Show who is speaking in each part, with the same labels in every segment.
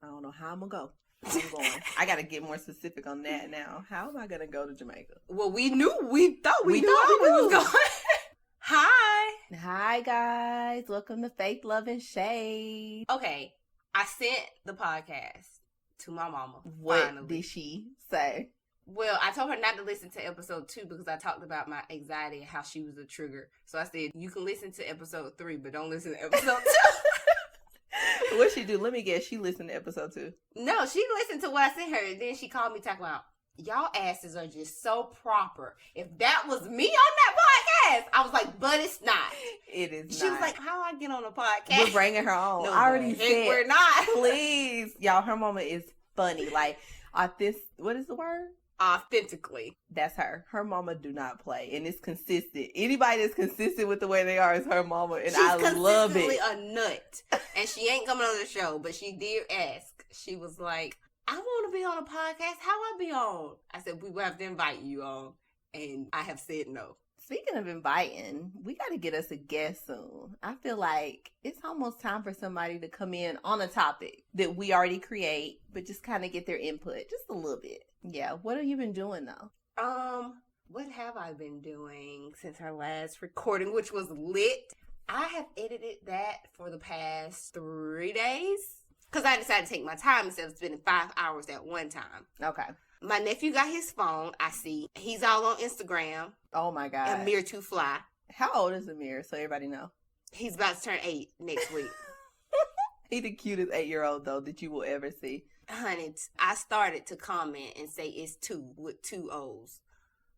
Speaker 1: I don't know how I'm going to go. I'm going. I got to get more specific on that now. How am I going to go to Jamaica?
Speaker 2: Well, we thought we knew we was going. Hi.
Speaker 1: Hi, guys. Welcome to Faith, Love, and Shade.
Speaker 2: Okay. I sent the podcast to my mama.
Speaker 1: What
Speaker 2: finally.
Speaker 1: did she say?
Speaker 2: Well, I told her not to listen to episode 2 because I talked about my anxiety and how she was a trigger. So I said, you can listen to episode 3, but don't listen to episode 2.
Speaker 1: What'd she do? Let me guess. She listened to episode 2.
Speaker 2: No, she listened to what I sent her. And then she called me talking about, y'all asses are just so proper. If that was me on that podcast, I was like, but it's not.
Speaker 1: It is
Speaker 2: She
Speaker 1: not.
Speaker 2: was like, how I get on a podcast?
Speaker 1: We're bringing her on.
Speaker 2: No,
Speaker 1: I already
Speaker 2: heck,
Speaker 1: said.
Speaker 2: we're not.
Speaker 1: Please. Y'all, her mama is funny. Like, what is the word?
Speaker 2: Authentically.
Speaker 1: That's her. Her mama do not play. And it's consistent. Anybody that's consistent with the way they are is her mama. And I love it.
Speaker 2: She's consistently a nut. And she ain't coming on the show, but she did ask. She was like, I want to be on a podcast. How I be on? I said, we will have to invite you on. And I have said no.
Speaker 1: Speaking of inviting, we got to get us a guest soon. I feel like it's almost time for somebody to come in on a topic that we already create, but just kind of get their input just a little bit. Yeah. What have you been doing, though?
Speaker 2: What have I been doing since our last recording, which was lit? I have edited that for the past 3 days because I decided to take my time instead of spending 5 hours at one time.
Speaker 1: Okay.
Speaker 2: My nephew got his phone. I see. He's all on Instagram.
Speaker 1: Oh, my God.
Speaker 2: Amir to fly.
Speaker 1: How old is Amir, so everybody know?
Speaker 2: He's about to turn 8 next week.
Speaker 1: He the cutest 8-year-old, though, that you will ever see.
Speaker 2: Honey, I started to comment and say it's 2 with 2 O's.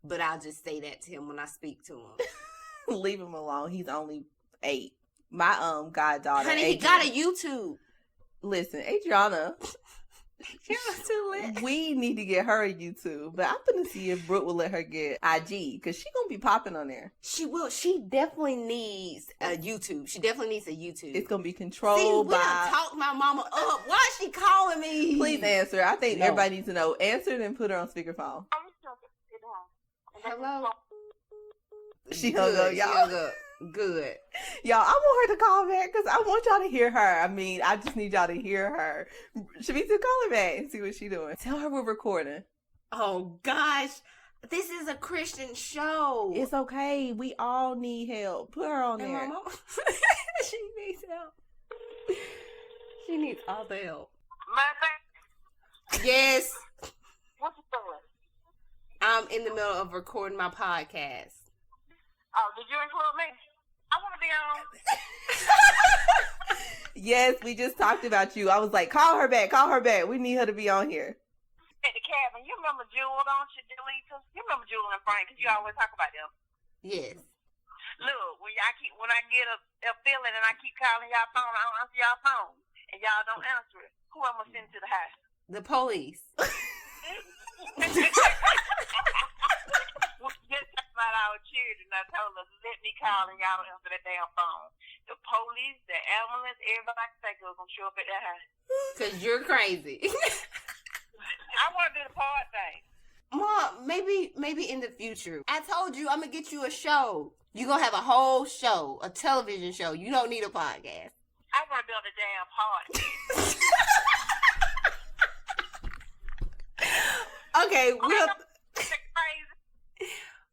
Speaker 2: But I'll just say that to him when I speak to him.
Speaker 1: Leave him alone. He's only 8. My goddaughter.
Speaker 2: Honey, he got a YouTube.
Speaker 1: Listen, Adriana.
Speaker 2: You're too lit.
Speaker 1: We need to get her a YouTube, but I'm gonna see if Brooke will let her get IG because she gonna be popping on there.
Speaker 2: She will. She definitely needs a YouTube. She definitely needs a YouTube.
Speaker 1: It's gonna be controlled by.
Speaker 2: Talk my mama up. Why is she calling me?
Speaker 1: Please answer. I think everybody needs to know. Answer and put her on speakerphone.
Speaker 2: Hello.
Speaker 1: She hung up, y'all.
Speaker 2: She hung up. Good.
Speaker 1: Y'all, I want her to call back because I want y'all to hear her. I mean, I just need y'all to hear her. Shamisa, call her back and see what she's doing. Tell her we're recording.
Speaker 2: Oh, gosh. This is a Christian show.
Speaker 1: It's okay. We all need help. Put her on there.
Speaker 2: Mama, she needs help. She needs all the help. Yes.
Speaker 3: What you doing?
Speaker 2: I'm in the middle of recording my podcast.
Speaker 3: Oh, did you include me? I want to be on.
Speaker 1: Yes, we just talked about you. I was like, call her back. Call her back. We need her to be on here.
Speaker 3: At the cabin, you remember Jewel, don't you, Delita? You remember Jewel and Frank, because you always talk about them.
Speaker 2: Yes.
Speaker 3: Look, when I get a feeling and I keep calling y'all phone, I don't answer y'all phone, and y'all don't answer it. Who am I sending to the house?
Speaker 2: The police.
Speaker 3: Just about our children, I told us, let me call and y'all don't answer that damn phone. The police, the ambulance, everybody I can think of gonna show up at that house.
Speaker 2: Because you're crazy.
Speaker 3: I want to do the part thing.
Speaker 2: Mom, maybe in the future. I told you I'm going to get you a show. You're going to have a whole show, a television show. You don't need a podcast.
Speaker 3: I want to build a damn party.
Speaker 2: Okay,
Speaker 3: Crazy.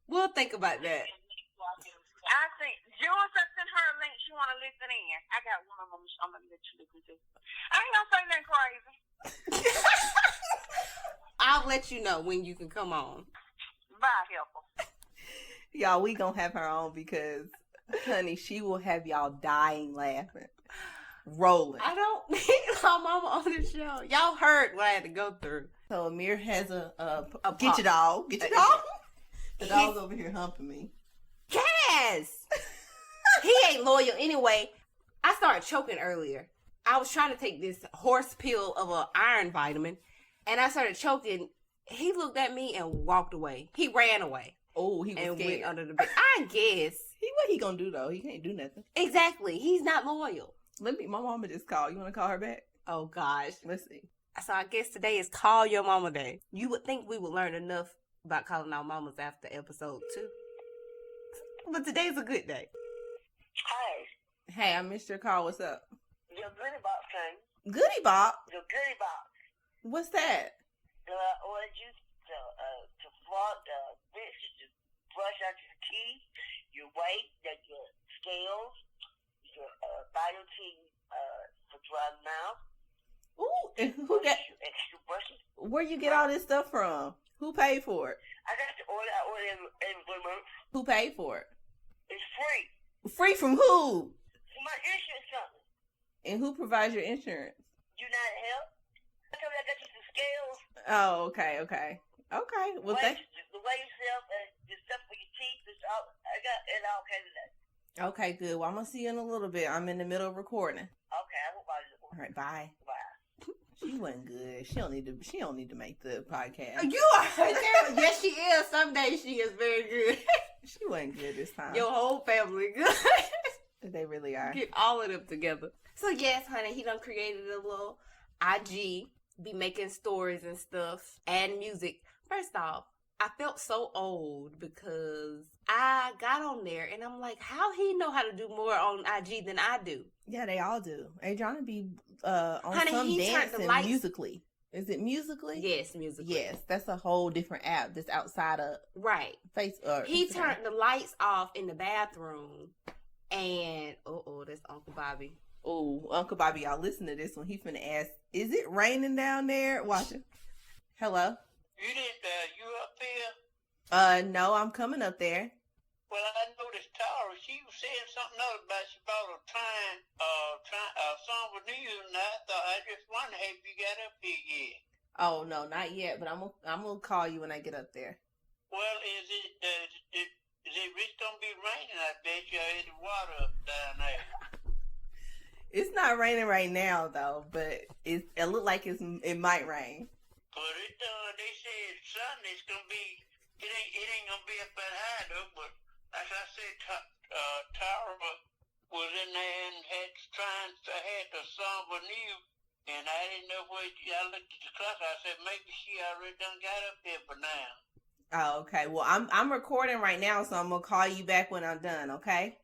Speaker 2: we'll think about that.
Speaker 3: I think Jewel sent her a link. She want to listen in. I got one of them. I'm gonna let you listen to. I ain't gonna say nothing crazy.
Speaker 2: I'll let you know when you can come on.
Speaker 3: Bye, helper.
Speaker 1: Y'all, we gonna have her on because, honey, she will have y'all dying laughing. Rolling.
Speaker 2: I don't need my mama on the show. Y'all heard what I had to go through.
Speaker 1: So Amir has a get your dog. Get your dog. The dog's over here humping me.
Speaker 2: Cass! He ain't loyal anyway. I started choking earlier. I was trying to take this horse pill of an iron vitamin, and I started choking. He looked at me and walked away. He ran away.
Speaker 1: Oh, he was
Speaker 2: and
Speaker 1: scared.
Speaker 2: went under the bed. I guess.
Speaker 1: What he gonna do though? He can't do nothing.
Speaker 2: Exactly. He's not loyal.
Speaker 1: My mama just called. You want to call her back?
Speaker 2: Oh gosh.
Speaker 1: Let's see.
Speaker 2: So I guess today is Call Your Mama Day. You would think we would learn enough about calling our mamas after episode 2. But today's a good day.
Speaker 3: Hey,
Speaker 1: Hey, I missed your call. What's up?
Speaker 3: your goodie box came.
Speaker 1: Goodie Bob.
Speaker 3: The goodie box.
Speaker 1: What's that?
Speaker 3: Ordered you to floss, to brush out your teeth, your weight, your scales, your vital teeth for dry mouth.
Speaker 1: Ooh, and who got
Speaker 3: extra brushes?
Speaker 1: where you get all this stuff from? Who paid for it?
Speaker 3: I got to order. I order every month.
Speaker 1: Who paid for it?
Speaker 3: It's free.
Speaker 1: Free from who?
Speaker 3: For my insurance company.
Speaker 1: And who provides your insurance?
Speaker 3: United Health. I told you I got you some scales.
Speaker 1: Oh, okay. Well,
Speaker 3: The way yourself and the stuff for your teeth. I got it all kinds of that.
Speaker 1: okay, good. Well, I'm gonna see you in a little bit. I'm in the middle of recording.
Speaker 3: Okay, I will buy you.
Speaker 1: All right, bye.
Speaker 3: Bye.
Speaker 1: She wasn't good. She don't need to make the podcast.
Speaker 2: You are terrible. Yes, she is. Some days she is very good.
Speaker 1: She wasn't good this time.
Speaker 2: Your whole family good.
Speaker 1: They really are.
Speaker 2: Get all of them together. So yes, honey, he done created a little IG, be making stories and stuff, and music. First off, I felt so old because I got on there and I'm like, how he know how to do more on IG than I do?
Speaker 1: Yeah, they all do. Adriana be on
Speaker 2: Honey,
Speaker 1: some
Speaker 2: he turned the
Speaker 1: dancing
Speaker 2: lights-
Speaker 1: musically. Is it musically?
Speaker 2: Yes, musically.
Speaker 1: Yes, that's a whole different app that's outside of
Speaker 2: Right.
Speaker 1: Facebook.
Speaker 2: He turned the lights off in the bathroom and that's Uncle Bobby.
Speaker 1: Oh, Uncle Bobby, y'all listen to this one. He finna ask, is it raining down there? Watch it. Hello?
Speaker 3: You up there?
Speaker 1: No, I'm coming up there.
Speaker 3: Well, I noticed Tara. She was saying something else about she bought a song with you, and I thought I just wondered if you got up here yet.
Speaker 1: Oh, no, not yet, but I'm gonna call you when I get up there.
Speaker 3: Well, is it really gonna be raining? I bet you I had the water up down there.
Speaker 1: It's not raining right now, though, but it look like it might rain.
Speaker 3: But they said Sunday's gonna be. It ain't gonna be up that high though. But as I said, Tara was in there and had the song with you, and I didn't know where. I looked at the clock. I said maybe she already done got up there for now.
Speaker 1: Oh, okay. Well, I'm recording right now, so I'm gonna call you back when I'm done. Okay.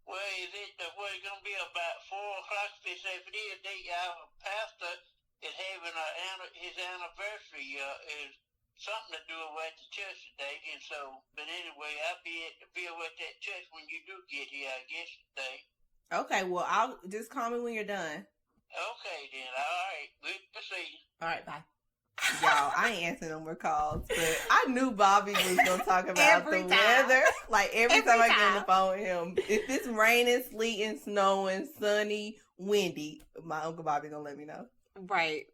Speaker 3: Well, is it gonna be about 4 o'clock? They say if it is, our pastor is having his anniversary. Is something to do with the church today, and so. But anyway, I'll be at that church when you do get here. I guess today.
Speaker 1: Okay. Well, I'll just call me when you're done.
Speaker 3: Okay then. All right. We'll see you.
Speaker 1: All right. Bye. Y'all, I ain't answering no more calls, but I knew Bobby was gonna talk about the weather. Like every time I get on the phone with him, if it's raining, sleeting, snowing, sunny, windy, my Uncle Bobby gonna let me know.
Speaker 2: Right.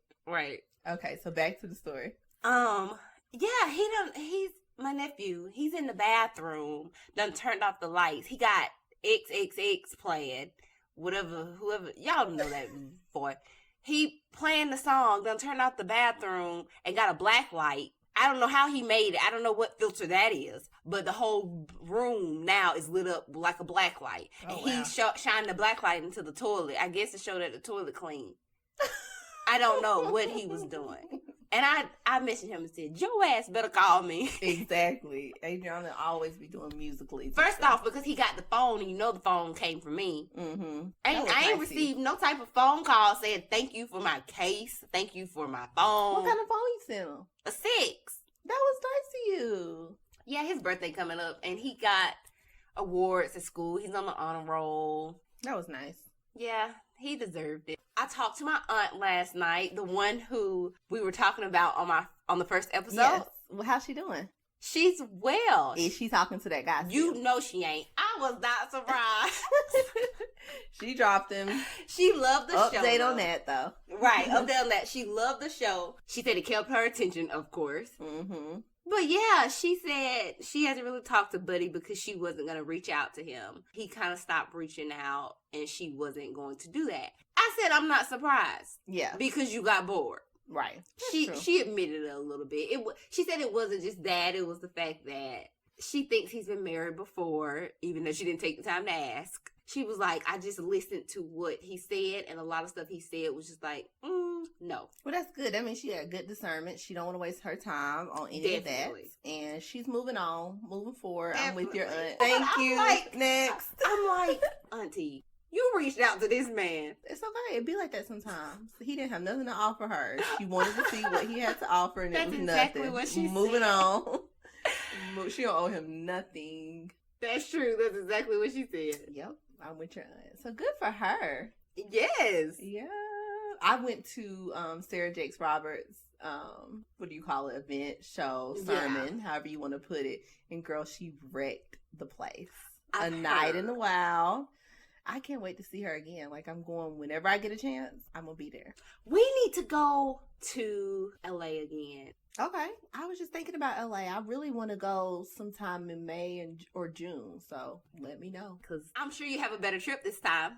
Speaker 1: Okay, so back to the story.
Speaker 2: Yeah, he's my nephew. He's in the bathroom, done turned off the lights. He got XXX playing. Whoever, y'all know that boy. He playing the song, done turned off the bathroom and got a black light. I don't know how he made it. I don't know what filter that is. But the whole room now is lit up like a black light.
Speaker 1: Oh,
Speaker 2: and
Speaker 1: wow.
Speaker 2: he shined the black light into the toilet. I guess to show that the toilet clean. I don't know what he was doing. And I mentioned him and said, your ass better call me.
Speaker 1: Exactly. Adriana always be doing musically.
Speaker 2: First off, because he got the phone and you know the phone came from me.
Speaker 1: Mm-hmm.
Speaker 2: I ain't received no type of phone call saying thank you for my case. Thank you for my phone.
Speaker 1: What kind of phone you sent him?
Speaker 2: A 6.
Speaker 1: That was nice of you.
Speaker 2: Yeah, his birthday coming up and he got awards at school. He's on the honor roll.
Speaker 1: That was nice.
Speaker 2: Yeah, he deserved it. I talked to my aunt last night, the one who we were talking about on the first episode.
Speaker 1: Yes. Well, how's she doing?
Speaker 2: She's well.
Speaker 1: Is she talking to that guy?
Speaker 2: You
Speaker 1: still?
Speaker 2: know she ain't. I was not surprised.
Speaker 1: She dropped him.
Speaker 2: She loved the show.
Speaker 1: Update on that, though.
Speaker 2: Right, update on that. She loved the show. She said it kept her attention, of course.
Speaker 1: Mm-hmm.
Speaker 2: But yeah, she said she hasn't really talked to Buddy because she wasn't going to reach out to him. He kind of stopped reaching out and she wasn't going to do that. I said, I'm not surprised.
Speaker 1: Yeah.
Speaker 2: Because you got bored.
Speaker 1: Right. That's true.
Speaker 2: She admitted it a little bit. She said it wasn't just that. It was the fact that she thinks he's been married before, even though she didn't take the time to ask. She was like, I just listened to what he said, and a lot of stuff he said was just like, no.
Speaker 1: Well, that's good. That means she had good discernment. She don't want to waste her time on any of that. And she's moving on, moving forward. Definitely. I'm with your aunt. Thank you. Next.
Speaker 2: I'm like, Auntie, You reached out to this man.
Speaker 1: It's okay. It'd be like that sometimes. He didn't have nothing to offer her. She wanted to see what he had to offer, and
Speaker 2: That's
Speaker 1: it was
Speaker 2: exactly
Speaker 1: nothing.
Speaker 2: what she
Speaker 1: Moving
Speaker 2: said.
Speaker 1: on. She don't owe him nothing.
Speaker 2: That's true. That's exactly what she said.
Speaker 1: Yep, I'm with your aunt. So good for her.
Speaker 2: Yes.
Speaker 1: Yeah. I went to Sarah Jakes Roberts, what do you call it, event, show, sermon, however you want to put it. And girl, she wrecked the place.
Speaker 2: I've
Speaker 1: A night
Speaker 2: heard.
Speaker 1: in the wild. I can't wait to see her again. Like, I'm going whenever I get a chance. I'm going to be there.
Speaker 2: We need to go to LA again.
Speaker 1: Okay. I was just thinking about LA. I really want to go sometime in May or June. So let me know. Because,
Speaker 2: I'm sure you have a better trip this time.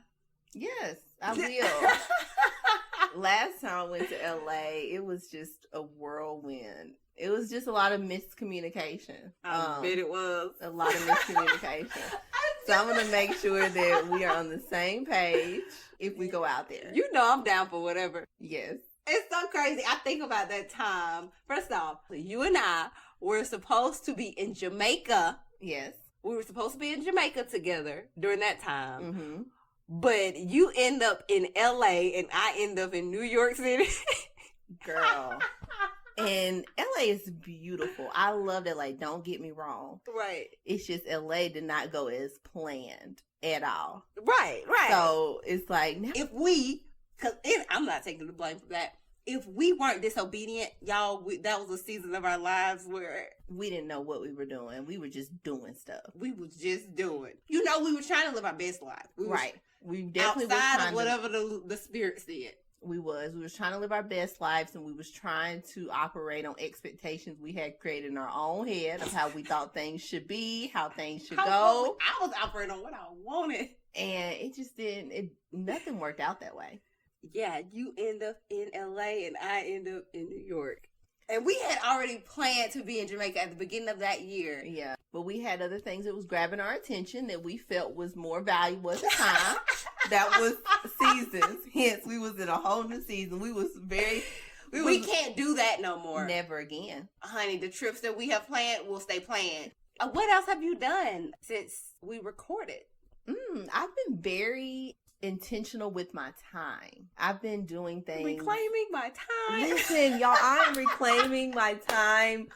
Speaker 1: yes, I will. Last time I went to LA, it was just a whirlwind. It was just a lot of miscommunication.
Speaker 2: I bet it was.
Speaker 1: A lot of miscommunication. So I'm going to make sure that we are on the same page if we go out there.
Speaker 2: You know I'm down for whatever.
Speaker 1: Yes.
Speaker 2: It's so crazy. I think about that time. First off, you and I were supposed to be in Jamaica.
Speaker 1: Yes.
Speaker 2: We were supposed to be in Jamaica together during that time.
Speaker 1: Mm-hmm.
Speaker 2: But you end up in LA and I end up in New York City.
Speaker 1: Girl. And LA is beautiful. I love LA. Don't get me wrong.
Speaker 2: Right.
Speaker 1: It's just LA did not go as planned at all.
Speaker 2: Right.
Speaker 1: So it's like, now,
Speaker 2: If we, because I'm not taking the blame for that. If we weren't disobedient, y'all, that was a season of our lives where
Speaker 1: we didn't know what we were doing. We were just doing stuff.
Speaker 2: we was just doing. You know, we were trying to live our best life. We was
Speaker 1: Right. We definitely was
Speaker 2: outside
Speaker 1: trying
Speaker 2: of whatever the spirit said.
Speaker 1: We was trying to live our best lives, and we was trying to operate on expectations we had created in our own head of how we thought things should be, how things should go.
Speaker 2: I was operating on what I wanted.
Speaker 1: And it just didn't, nothing worked out that way.
Speaker 2: Yeah, you end up in LA and I end up in New York. And we had already planned to be in Jamaica at the beginning of that year.
Speaker 1: Yeah. But we had other things that was grabbing our attention that we felt was more valuable at the time. That was seasons. Hence, we was in a whole new season. We
Speaker 2: Can't do that no more.
Speaker 1: Never again.
Speaker 2: Honey, the trips that we have planned will stay planned. What else have you done since we recorded?
Speaker 1: I've been very intentional with my time. I've been doing things.
Speaker 2: Reclaiming my time.
Speaker 1: Listen, y'all, I am reclaiming my time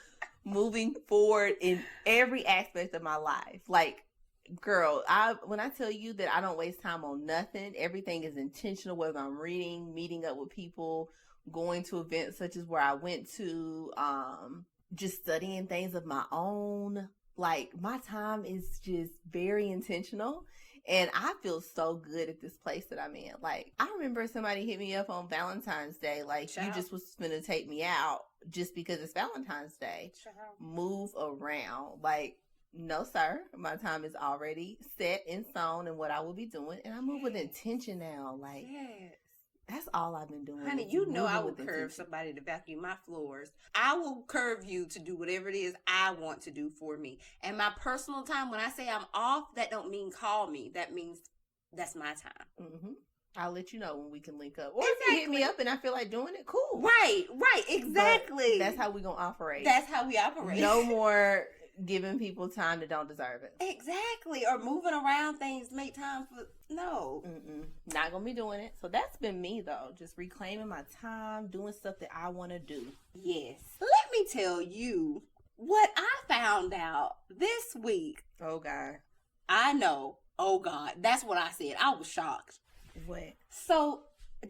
Speaker 1: moving forward in every aspect of my life. Like, girl, when I tell you that I don't waste time on nothing, everything is intentional, whether I'm reading, meeting up with people, going to events such as where I went to, just studying things of my own. Like, my time is just very intentional. And I feel so good at this place that I'm in. Like, I remember somebody hit me up on Valentine's Day. Like, you just was going to take me out just because it's Valentine's Day. Move around. Like, no, sir. My time is already set in stone and what I will be doing. And I move with intention now. Like, that's all I've been doing.
Speaker 2: Honey, you know I will curve somebody to vacuum my floors. I will curve you to do whatever it is I want to do for me. And my personal time, when I say I'm off, that don't mean call me. That means that's my time.
Speaker 1: Mm-hmm. I'll let you know when we can link up. Or if you hit me up and I feel like doing it, cool.
Speaker 2: Right, exactly.
Speaker 1: But that's how we going to operate.
Speaker 2: That's how we operate.
Speaker 1: No more giving people time that don't deserve it.
Speaker 2: Exactly. Or moving around things, make time for, no.
Speaker 1: Not gonna be doing it. So that's been me though, just reclaiming my time, doing stuff that I want to do.
Speaker 2: Yes. Let me tell you what I found out this week.
Speaker 1: Oh God.
Speaker 2: I know. Oh God. That's what I said. I was shocked.
Speaker 1: What?
Speaker 2: So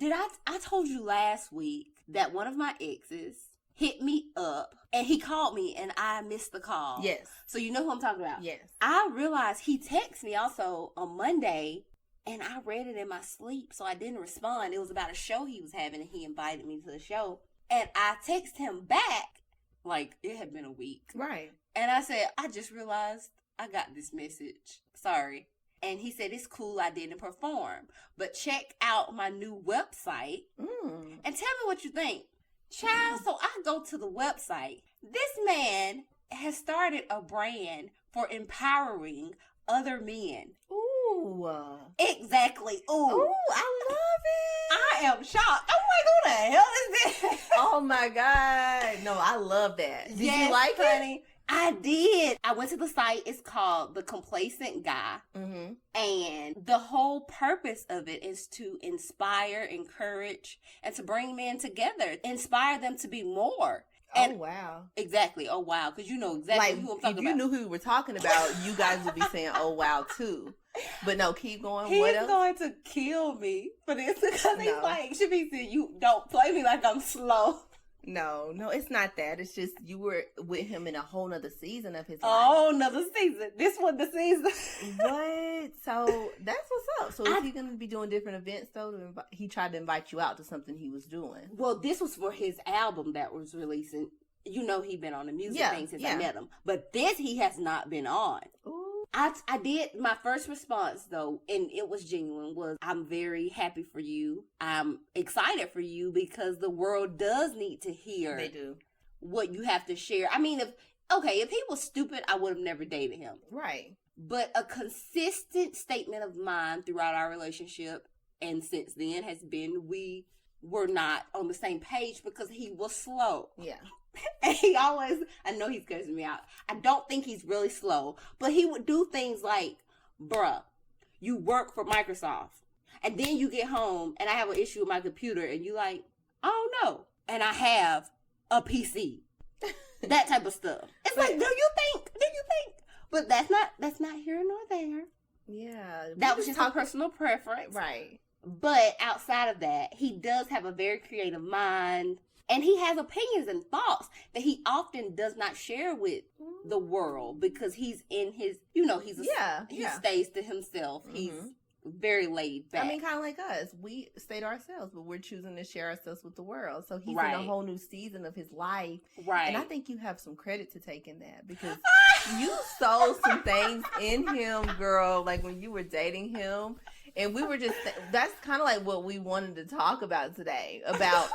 Speaker 2: I told you last week that one of my exes hit me up and he called me and I missed the call.
Speaker 1: Yes.
Speaker 2: So you know who I'm talking about?
Speaker 1: Yes.
Speaker 2: I realized he texted me also on Monday and I read it in my sleep, so I didn't respond. It was about a show he was having and he invited me to the show. And I texted him back like it had been a week.
Speaker 1: Right.
Speaker 2: And I said, I just realized I got this message. Sorry. And he said, it's cool, I didn't perform. But check out my new website and tell me what you think. Child, so I go to the website. This man has started a brand for empowering other men.
Speaker 1: Ooh.
Speaker 2: Exactly. Ooh.
Speaker 1: Ooh, I love it.
Speaker 2: I am shocked. I'm like, who the hell is this?
Speaker 1: Oh my God. No, I love that. Did you like
Speaker 2: honey,
Speaker 1: it?
Speaker 2: I did. I went to the site. It's called The Complacent Guy.
Speaker 1: Mm-hmm.
Speaker 2: And the whole purpose of it is to inspire, encourage, and to bring men together. Inspire them to be more. And
Speaker 1: oh, wow.
Speaker 2: Exactly. Oh, wow. Because you know exactly
Speaker 1: Like,
Speaker 2: who I'm talking
Speaker 1: if
Speaker 2: about.
Speaker 1: you knew who we were talking about, you guys would be saying, oh, wow, too. But no, keep going.
Speaker 2: He's
Speaker 1: What else?
Speaker 2: going to kill me for this because he's
Speaker 1: No.
Speaker 2: like, Shabisa, you don't play me like I'm slow.
Speaker 1: No, it's not that. It's just you were with him in a whole nother season of his life.
Speaker 2: Oh, another season. This one, the season.
Speaker 1: What? So that's what's up. So is he going to be doing different events though? He tried to invite you out to something he was doing.
Speaker 2: Well, this was for his album that was releasing. You know, he been on the music thing since I met him. But this he has not been on.
Speaker 1: Ooh.
Speaker 2: I did, my first response though, and it was genuine, was I'm very happy for you. I'm excited for you because the world does need to hear
Speaker 1: They do.
Speaker 2: what you have to share. I mean, if he was stupid, I would have never dated him.
Speaker 1: Right.
Speaker 2: But a consistent statement of mine throughout our relationship and since then has been we were not on the same page because he was slow.
Speaker 1: Yeah.
Speaker 2: And he always, I know he's cursing me out. I don't think he's really slow, but he would do things like, bruh, you work for Microsoft and then you get home and I have an issue with my computer and you like, oh no. And I have a PC. That type of stuff. It's like, do you think? But that's not here nor there.
Speaker 1: Yeah.
Speaker 2: That was just a personal preference.
Speaker 1: Right.
Speaker 2: But outside of that, he does have a very creative mind. And he has opinions and thoughts that he often does not share with the world because he's in his, he stays to himself. Mm-hmm. He's very laid back.
Speaker 1: I mean, kind of like us. We stay to ourselves, but we're choosing to share ourselves with the world. So he's in a whole new season of his life.
Speaker 2: Right.
Speaker 1: And I think you have some credit to take in that because you sold some things in him, girl, like when you were dating him. And we were just, that's kind of like what we wanted to talk about today, about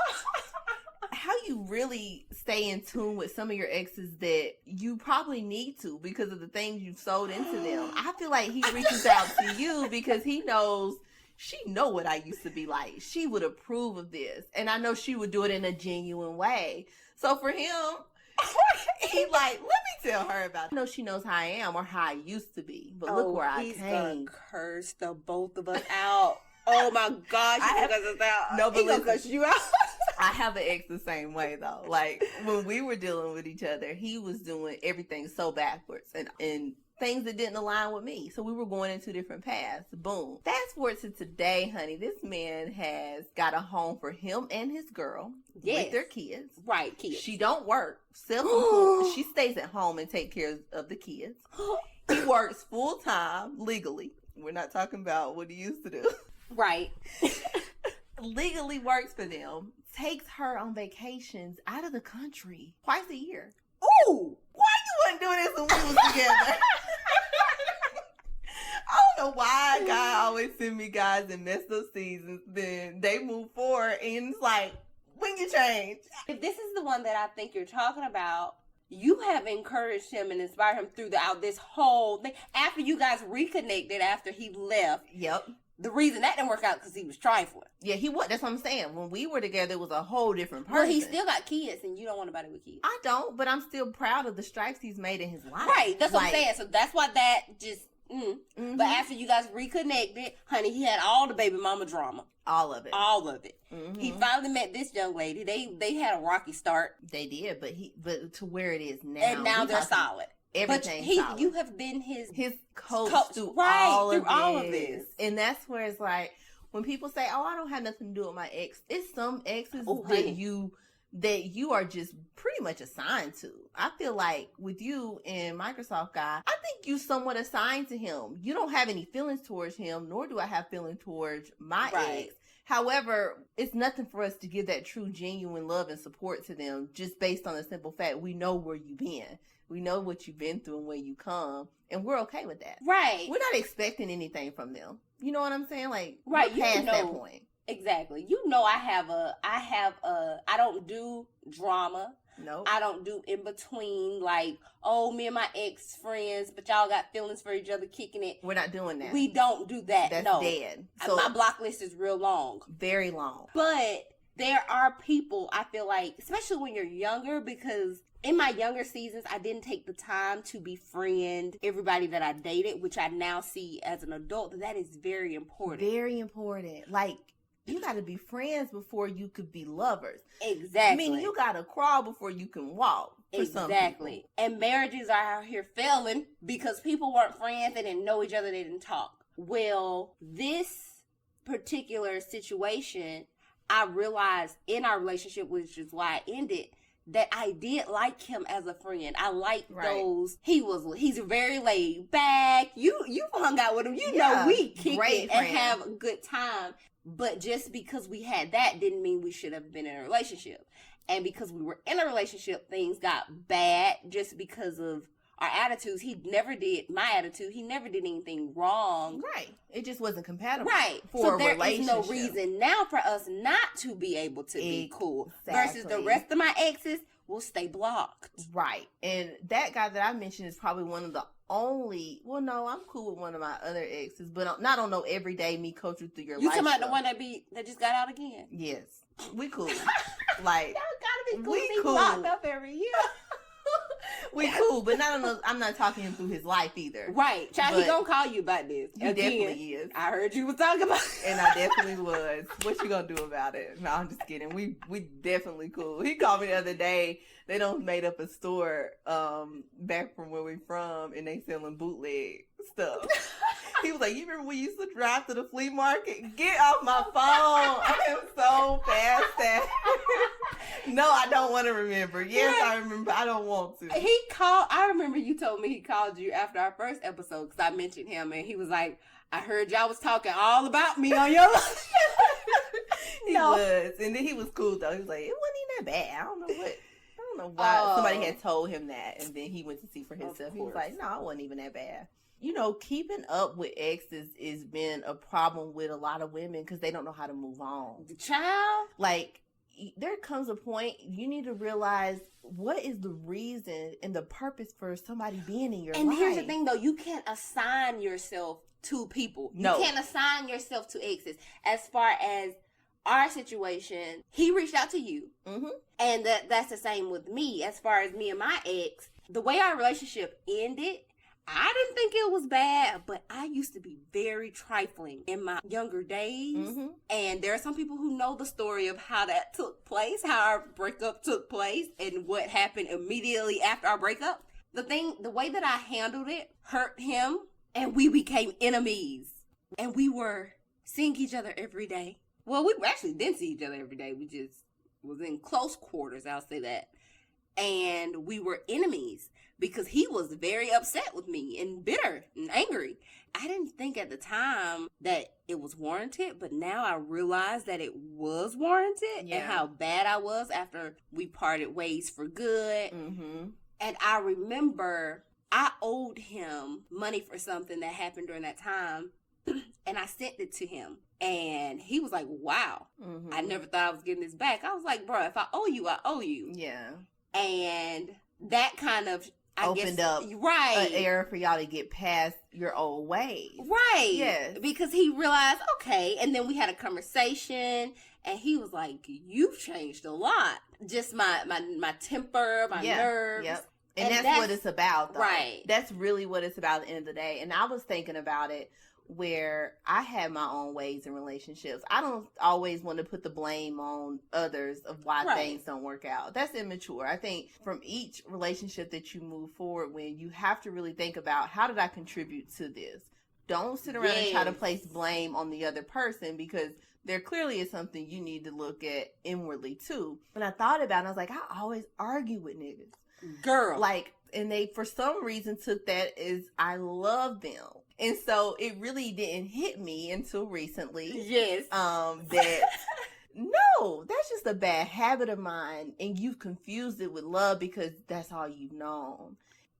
Speaker 1: how you really stay in tune with some of your exes that you probably need to because of the things you've sold into them. I feel like he reaches out to you because he knows she know what I used to be like. She would approve of this. And I know she would do it in a genuine way. So for him, he like, let me tell her about it. I know she knows how I am or how I used to be. But look where I came.
Speaker 2: He's gonna curse the both of us out. Oh my gosh, he's gonna curse us out.
Speaker 1: No, but
Speaker 2: he's gonna curse you out.
Speaker 1: I have an ex the same way though. Like when we were dealing with each other, he was doing everything so backwards and things that didn't align with me. So we were going in two different paths. Boom. Fast forward to today, honey. This man has got a home for him and his girl with their kids.
Speaker 2: Right, kids.
Speaker 1: She don't work. Self-employed. She stays at home and take care of the kids. He works full time legally. We're not talking about what he used to do.
Speaker 2: Right.
Speaker 1: Legally works for them. Takes her on vacations out of the country twice a year. Ooh, why you wasn't doing this when we was together? I don't know why God always send me guys in messed up seasons. Then they move forward and it's like, when you change.
Speaker 2: If this is the one that I think you're talking about, you have encouraged him and inspired him throughout this whole thing. After you guys reconnected, after he left.
Speaker 1: Yep.
Speaker 2: The reason that didn't work out because he was trifling.
Speaker 1: Yeah, he was. That's what I'm saying. When we were together, it was a whole different person.
Speaker 2: Well, he still got kids, and you don't want nobody with kids.
Speaker 1: I don't, but I'm still proud of the stripes he's made in his life.
Speaker 2: Right, that's what I'm saying. So that's why that just.
Speaker 1: Mm-hmm.
Speaker 2: But after you guys reconnected, honey, he had all the baby mama drama.
Speaker 1: All of it.
Speaker 2: Mm-hmm. He finally met this young lady. They had a rocky start.
Speaker 1: They did, but to where it is now,
Speaker 2: and now they're solid.
Speaker 1: Everything solid.
Speaker 2: You have been his
Speaker 1: coach through
Speaker 2: right,
Speaker 1: all
Speaker 2: of this.
Speaker 1: And that's where it's like when people say, "Oh, I don't have nothing to do with my ex." It's some exes that you are just pretty much assigned to. I feel like with you and Microsoft guy, I think you somewhat assigned to him. You don't have any feelings towards him, nor do I have feelings towards my ex. However, it's nothing for us to give that true, genuine love and support to them just based on the simple fact we know where you've been. We know what you've been through and where you come, and we're okay with that.
Speaker 2: Right.
Speaker 1: We're not expecting anything from them. You know what I'm saying? Like,
Speaker 2: right,
Speaker 1: we're past that point.
Speaker 2: Exactly. You know, I don't do drama.
Speaker 1: No.
Speaker 2: I don't do in between, like, oh, me and my ex friends, but y'all got feelings for each other, kicking it.
Speaker 1: We're not doing that.
Speaker 2: We don't do that.
Speaker 1: That's
Speaker 2: no.
Speaker 1: dead. So
Speaker 2: my block list is real long.
Speaker 1: Very long.
Speaker 2: But there are people, I feel like, especially when you're younger, because in my younger seasons, I didn't take the time to befriend everybody that I dated, which I now see as an adult that is very important.
Speaker 1: Very important. Like, you got to be friends before you could be lovers.
Speaker 2: Exactly.
Speaker 1: I mean, you got to crawl before you can walk.
Speaker 2: Exactly. And marriages are out here failing because people weren't friends. They didn't know each other. They didn't talk. Well, this particular situation, I realized in our relationship, which is why I ended, that I did like him as a friend. I like those. He's very laid back. You hung out with him. You know we kick it and have a good time. But just because we had that didn't mean we should have been in a relationship. And because we were in a relationship, things got bad just because of our attitudes. He never did my attitude. He never did anything wrong.
Speaker 1: Right. It just wasn't compatible.
Speaker 2: Right.
Speaker 1: For
Speaker 2: so
Speaker 1: a
Speaker 2: there
Speaker 1: relationship.
Speaker 2: is no reason now for us not to be able to be cool.
Speaker 1: Exactly.
Speaker 2: Versus the rest of my exes will stay blocked.
Speaker 1: Right. And that guy that I mentioned is probably one of the only, well, no, I'm cool with one of my other exes, but not on no everyday me coach you through your life.
Speaker 2: You talking about the one that just got out again?
Speaker 1: Yes. We cool. Like,
Speaker 2: y'all gotta be cool.
Speaker 1: We
Speaker 2: He's
Speaker 1: cool.
Speaker 2: locked up every year.
Speaker 1: We cool, but not on I'm not talking him through his life either.
Speaker 2: Right. Child, he gonna call you about this.
Speaker 1: He definitely is.
Speaker 2: I heard you was talking about it.
Speaker 1: And I definitely was. What you gonna do about it? No, I'm just kidding. We definitely cool. He called me the other day. They done made up a store back from where we from, and they selling bootleg stuff. He was like, you remember we used to drive to the flea market? Get off my phone. I am so past that. No, I don't want to remember. Yes, I remember. I don't want to.
Speaker 2: I remember you told me he called you after our first episode because I mentioned him, and he was like, I heard y'all was talking all about me on your
Speaker 1: He was. And then he was cool, though. He was like, it wasn't even that bad. I don't know why somebody had told him that, and then he went to see for himself. He was like, no, it wasn't even that bad. You know, keeping up with exes has been a problem with a lot of women because they don't know how to move on.
Speaker 2: The child?
Speaker 1: Like, there comes a point you need to realize what is the reason and the purpose for somebody being in your life.
Speaker 2: And here's the thing, though. You can't assign yourself to people.
Speaker 1: No.
Speaker 2: You can't assign yourself to exes. As far as our situation, he reached out to you. Mm-hmm. And that's the same with me. As far as me and my ex, the way our relationship ended, I didn't think it was bad, but I used to be very trifling in my younger days. Mm-hmm. And there are some people who know the story of how that took place, how our breakup took place, and what happened immediately after our breakup. The way that I handled it hurt him, and we became enemies. And we were seeing each other every day. Well, we actually didn't see each other every day. We just was in close quarters, I'll say that. And we were enemies because he was very upset with me and bitter and angry. I didn't think at the time that it was warranted, but now I realize that it was warranted and how bad I was after we parted ways for good. Mm-hmm. And I remember I owed him money for something that happened during that time, and I sent it to him. And he was like, wow, I never thought I was getting this back. I was like, bro, if I owe you, I owe you.
Speaker 1: Yeah.
Speaker 2: And that kind of
Speaker 1: opened up an era for y'all to get past your old ways.
Speaker 2: Right.
Speaker 1: Yes.
Speaker 2: Because he realized, okay. And then we had a conversation, and he was like, you've changed a lot. Just my temper, my nerves. Yep.
Speaker 1: And that's what it's about, though.
Speaker 2: Right.
Speaker 1: That's really what it's about at the end of the day. And I was thinking about it where I had my own ways in relationships. I don't always want to put the blame on others of why things don't work out. That's immature. I think from each relationship that you move forward with, you have to really think about, how did I contribute to this? Don't sit around and try to place blame on the other person, because there clearly is something you need to look at inwardly too. But I thought about it, and I was like, I always argue with niggas.
Speaker 2: Girl.
Speaker 1: Like, and they, for some reason, took that as I love them. And so it really didn't hit me until recently.
Speaker 2: Yes.
Speaker 1: That, no, that's just a bad habit of mine. And you've confused it with love because that's all you've known.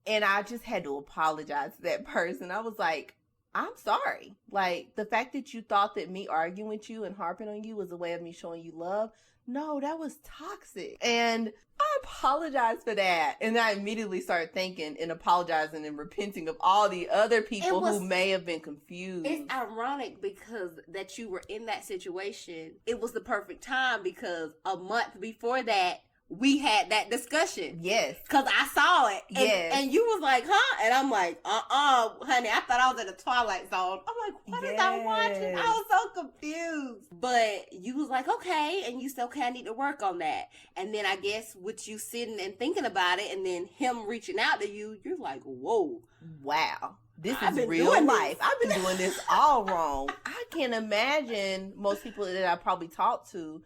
Speaker 1: And I just had to apologize to that person. I was like, I'm sorry. Like, the fact that you thought that me arguing with you and harping on you was a way of me showing you love. No, that was toxic. And I apologize for that. And I immediately started thinking and apologizing and repenting of all the other people who may have been confused.
Speaker 2: It's ironic because that you were in that situation. It was the perfect time because a month before that, we had that discussion.
Speaker 1: Yes.
Speaker 2: Because I saw it. And,
Speaker 1: yes.
Speaker 2: And you was like, huh? And I'm like, honey, I thought I was in the Twilight Zone. I'm like, what is I watching? I was so confused. But you was like, okay. And you said, okay, I need to work on that. And then I guess with you sitting and thinking about it and then him reaching out to you, you're like, whoa.
Speaker 1: Wow. This is real life. I've been doing this all wrong. I can't imagine most people that I probably talked to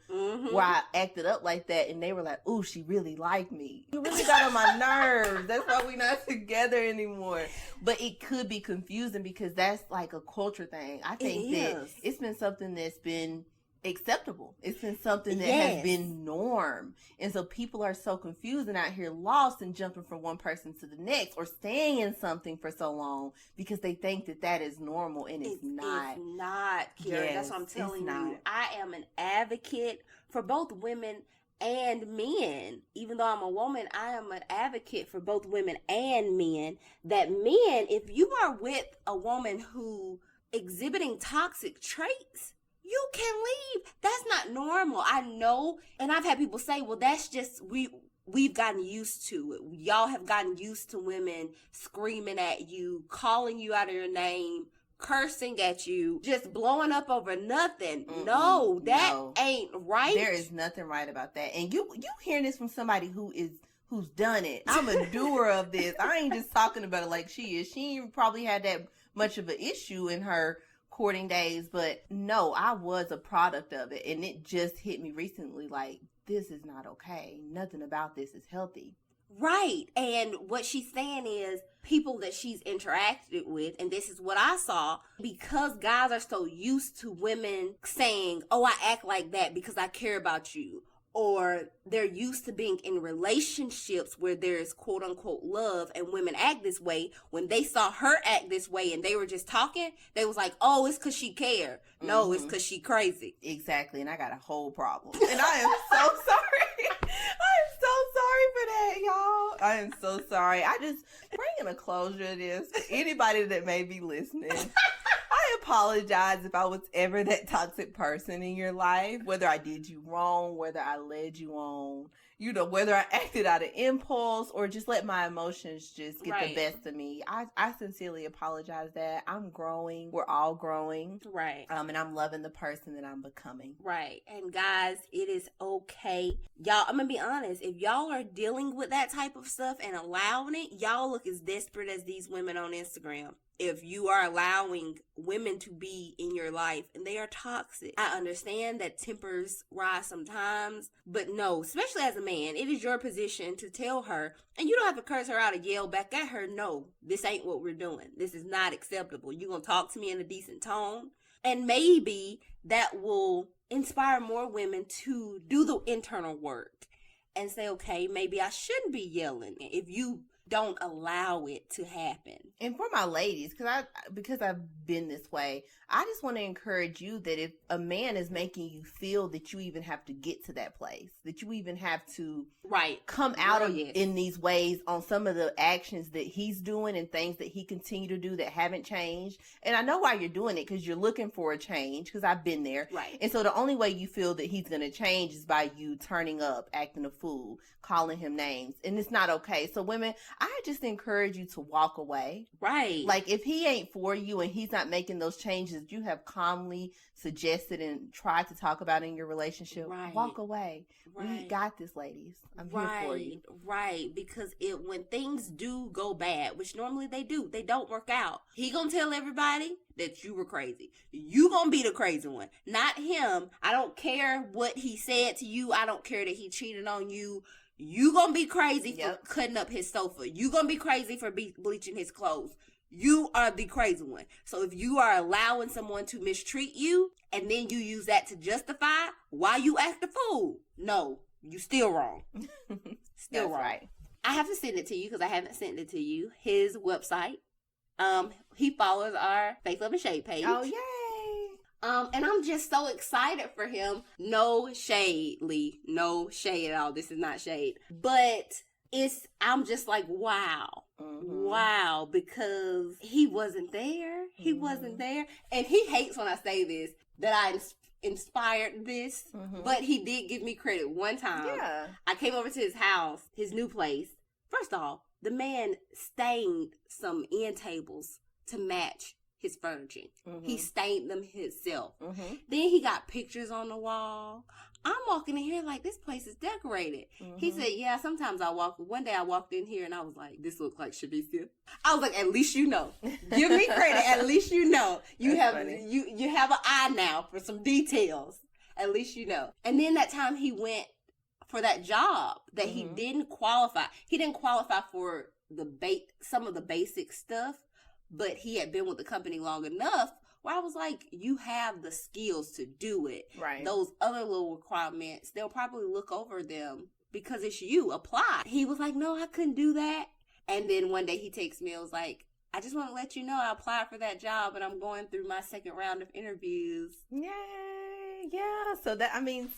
Speaker 1: where I acted up like that and they were like, ooh, she really liked me. You really got on my nerves. That's why we're not together anymore. But it could be confusing because that's like a culture thing. I think that it's been something that's been acceptable. It's been something that has been norm. And so people are so confused and out here lost and jumping from one person to the next or staying in something for so long because they think that that is normal and it's not.
Speaker 2: It's not, Kira.
Speaker 1: Yes,
Speaker 2: that's what I'm telling you.
Speaker 1: not.
Speaker 2: I am an advocate for both women and men. Even though I'm a woman, I am an advocate for both women and men. That men, if you are with a woman who exhibiting toxic traits, you can leave. That's not normal. I know. And I've had people say, well, that's just, we've gotten used to it. Y'all have gotten used to women screaming at you, calling you out of your name, cursing at you, just blowing up over nothing. No, that ain't right.
Speaker 1: There is nothing right about that. And you hearing this from somebody who's done it. I'm a doer of this. I ain't just talking about it like she is. She probably had that much of an issue in her courting days, but no, I was a product of it, and it just hit me recently like, this is not okay. Nothing about this is healthy.
Speaker 2: Right. And what she's saying is people that she's interacted with, and this is what I saw, because guys are so used to women saying, oh, I act like that because I care about you. Or they're used to being in relationships where there's quote unquote love and women act this way. When they saw her act this way and they were just talking, they was like, oh, it's because she cared. No, it's because she crazy.
Speaker 1: Exactly. And I got a whole problem. And I am so sorry. I am so sorry for that, y'all. I am so sorry. I just bringing a closure to this for anybody that may be listening. I apologize if I was ever that toxic person in your life, whether I did you wrong, whether I led you on, whether I acted out of impulse or just let my emotions just get the best of me. I sincerely apologize that I'm growing. We're all growing.
Speaker 2: Right.
Speaker 1: And I'm loving the person that I'm becoming.
Speaker 2: Right. And guys, it is okay. Y'all, I'm going to be honest. If y'all are dealing with that type of stuff and allowing it, y'all look as desperate as these women on Instagram. If you are allowing women to be in your life and they are toxic. I understand that tempers rise sometimes, but no, especially as a man, it is your position to tell her, and you don't have to curse her out or yell back at her. No, this ain't what we're doing. This is not acceptable. You're going to talk to me in a decent tone. And maybe that will inspire more women to do the internal work and say, okay, maybe I shouldn't be yelling. If you don't allow it to happen.
Speaker 1: And for my ladies, because I've been this way, I just want to encourage you that if a man is making you feel that you even have to get to that place, that you even have to come out of in these ways on some of the actions that he's doing and things that he continue to do that haven't changed. And I know why you're doing it, because you're looking for a change, because I've been there.
Speaker 2: Right.
Speaker 1: And so the only way you feel that he's going to change is by you turning up, acting a fool, calling him names. And it's not okay. So women, I just encourage you to walk away.
Speaker 2: Right.
Speaker 1: Like if he ain't for you and he's not making those changes you have calmly suggested and tried to talk about in your relationship, walk away. We got this, ladies. I'm here for you.
Speaker 2: Right. Because when things do go bad, which normally they do, they don't work out, he gonna tell everybody that you were crazy. You gonna be the crazy one, not him. I don't care what he said to you. I don't care that he cheated on you. You gonna be crazy for cutting up his sofa. You gonna be crazy for bleaching his clothes. You are the crazy one. So if you are allowing someone to mistreat you and then you use that to justify why you act a fool, no, you still wrong. Still wrong.
Speaker 1: Right.
Speaker 2: I have to send it to you because I haven't sent it to you. His website. He follows our Faith Love and Shade page.
Speaker 1: Oh, yay.
Speaker 2: And I'm just so excited for him. No shade, Lee. No shade at all. This is not shade. But I'm just like, wow.
Speaker 1: Mm-hmm.
Speaker 2: Wow. Because he wasn't there. He wasn't there. And he hates when I say this, that I inspired this. But he did give me credit one time.
Speaker 1: Yeah.
Speaker 2: I came over to his house, his new place. First off, the man stained some end tables to match his furniture. He stained them himself. Then he got pictures on the wall. I'm walking in here like, this place is decorated. He said, yeah, sometimes one day I walked in here and I was like, this looks like Shavicia. I was like, at least you know. Give me credit. At least you know. You have an eye now for some details. At least you know. And then that time he went for that job that he didn't qualify. He didn't qualify for some of the basic stuff. But he had been with the company long enough where I was like, you have the skills to do it.
Speaker 1: Right.
Speaker 2: Those other little requirements, they'll probably look over them because it's you. Apply. He was like, no, I couldn't do that. And then one day he texts me, I was like, I just want to let you know I applied for that job and I'm going through my second round of interviews.
Speaker 1: Yay. Yeah. So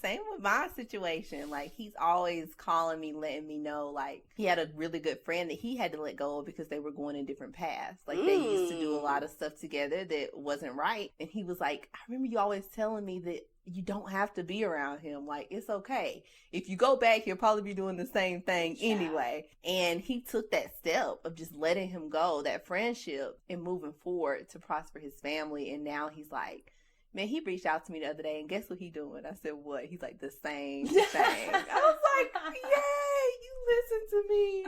Speaker 1: same with my situation. Like, he's always calling me, letting me know, like, he had a really good friend that he had to let go of because they were going in different paths. Like, they used to do a lot of stuff together that wasn't right. And he was like, I remember you always telling me that you don't have to be around him. Like, it's okay. If you go back, he'll probably be doing the same thing anyway. And he took that step of just letting him go, that friendship, and moving forward to prosper his family. And now he's like, man, he reached out to me the other day, and guess what he doing? I said, what? He's like, the same thing. I was like, yay, you listen to me.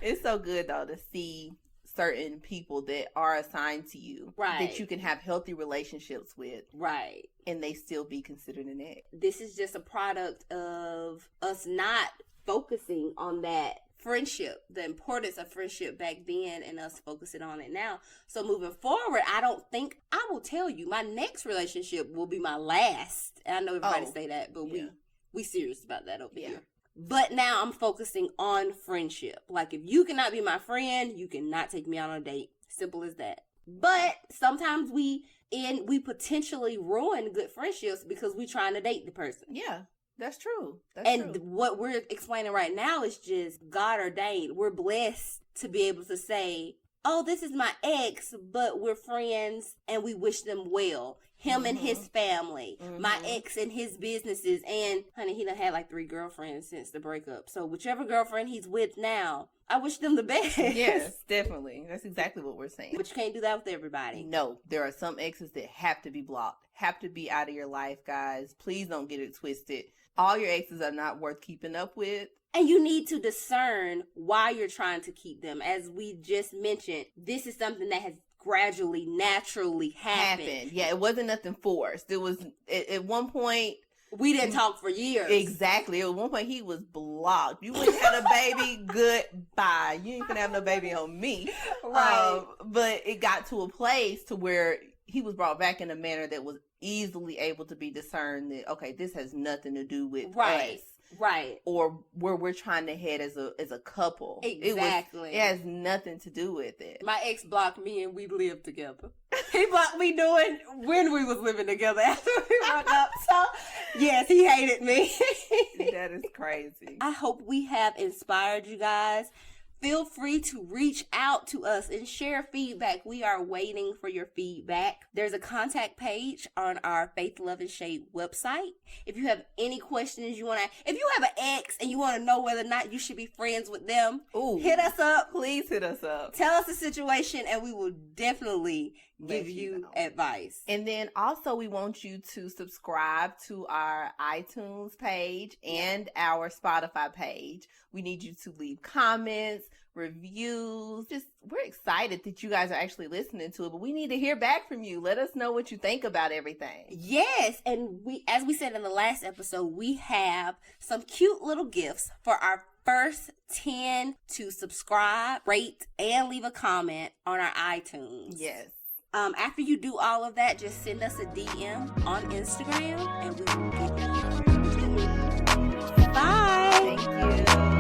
Speaker 1: It's so good, though, to see certain people that are assigned to you.
Speaker 2: Right.
Speaker 1: That you can have healthy relationships with.
Speaker 2: Right. And
Speaker 1: they still be considered an ex.
Speaker 2: This is just a product of us not focusing on that friendship, the importance of friendship back then, and us focusing on it now. So moving forward, I will tell you, my next relationship will be my last. And I know everybody say that, but we serious about that over here. But now I'm focusing on friendship. Like, if you cannot be my friend, you cannot take me out on a date. Simple as that. But sometimes we potentially ruin good friendships because we trying to date the person.
Speaker 1: Yeah. That's true.
Speaker 2: What we're explaining right now is just God ordained. We're blessed to be able to say, oh, this is my ex, but we're friends and we wish them well. Him and his family, my ex and his businesses. And honey, he done had like 3 girlfriends since the breakup. So whichever girlfriend he's with now, I wish them the best.
Speaker 1: Yes, definitely. That's exactly what we're saying.
Speaker 2: But you can't do that with everybody.
Speaker 1: No, there are some exes that have to be blocked, have to be out of your life, guys. Please don't get it twisted. All your exes are not worth keeping up with.
Speaker 2: And you need to discern why you're trying to keep them. As we just mentioned, this is something that has gradually, naturally happened.
Speaker 1: Yeah, it wasn't nothing forced. It was, at one point...
Speaker 2: We didn't talk for years.
Speaker 1: Exactly. At one point, he was blocked. You wouldn't have a baby, goodbye. You ain't gonna have no baby on me.
Speaker 2: Right.
Speaker 1: But it got to a place to where he was brought back in a manner that was easily able to be discerned that, okay, this has nothing to do with us.
Speaker 2: Right.
Speaker 1: Or where we're trying to head as a couple.
Speaker 2: Exactly.
Speaker 1: It has nothing to do with it.
Speaker 2: My ex blocked me and we lived together. He blocked me doing when we was living together after we broke up. So, yes, he hated me.
Speaker 1: That is crazy.
Speaker 2: I hope we have inspired you guys. Feel free to reach out to us and share feedback. We are waiting for your feedback. There's a contact page on our Faith, Love, and Shade website. If you have any questions if you have an ex and you want to know whether or not you should be friends with them, hit us up.
Speaker 1: Please hit us up.
Speaker 2: Tell us the situation and we will definitely give you advice.
Speaker 1: And then also we want you to subscribe to our iTunes page and our Spotify page. We need you to leave comments, reviews. We're excited that you guys are actually listening to it, but we need to hear back from you. Let us know what you think about everything.
Speaker 2: Yes, and as we said in the last episode, we have some cute little gifts for our first 10 to subscribe, rate, and leave a comment on our iTunes.
Speaker 1: Yes.
Speaker 2: After you do all of that, just send us a DM on Instagram and we will get you. Bye.
Speaker 1: Thank you.